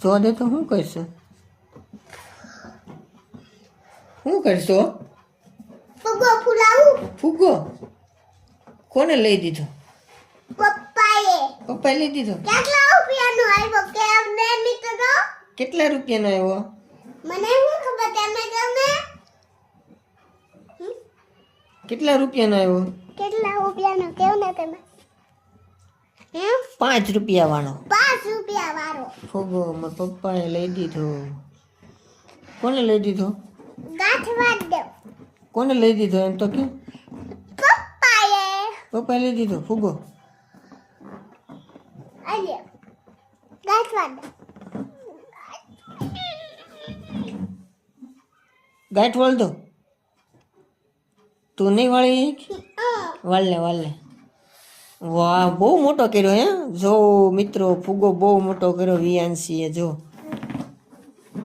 જોવા દે તો શું કરશો? શું કરશો? ફુગ્ગો ફુલાવું. ફુગ્ગો કોને લઈ દીધો? પપ્પાએ. પપ્પાએ લઈ દીધો. કેટલા રૂપિયાનો આવ્યો કે અમને મિત્રો? કેટલા રૂપિયાનો આવ્યો? મને શું ખબર તમે કેટલા રૂપિયાનો આવ્યો? કેટલા રૂપિયાનો કેવો ને તમે? 5 રૂપિયા વાળો. 5 રૂપિયા વાળો ફુગ્ગો મારા પપ્પાએ લઈ દીધો. કોને લઈ દીધો? ગાંઠવા દો. કોને લઈ દીધો એમ તો કે? પપ્પાએ. પપ્પાએ લઈ દીધો ફુગ્ગો. આજે ગાંઠવા દો. ગાંઠ વાળ દો. તું નહીં વાળી? વાળલે. વાહ, બહુ મોટો કર્યો હે. જો મિત્રો, ફુગ્ગો બહુ મોટો કર્યો વિયાંશીએ. જો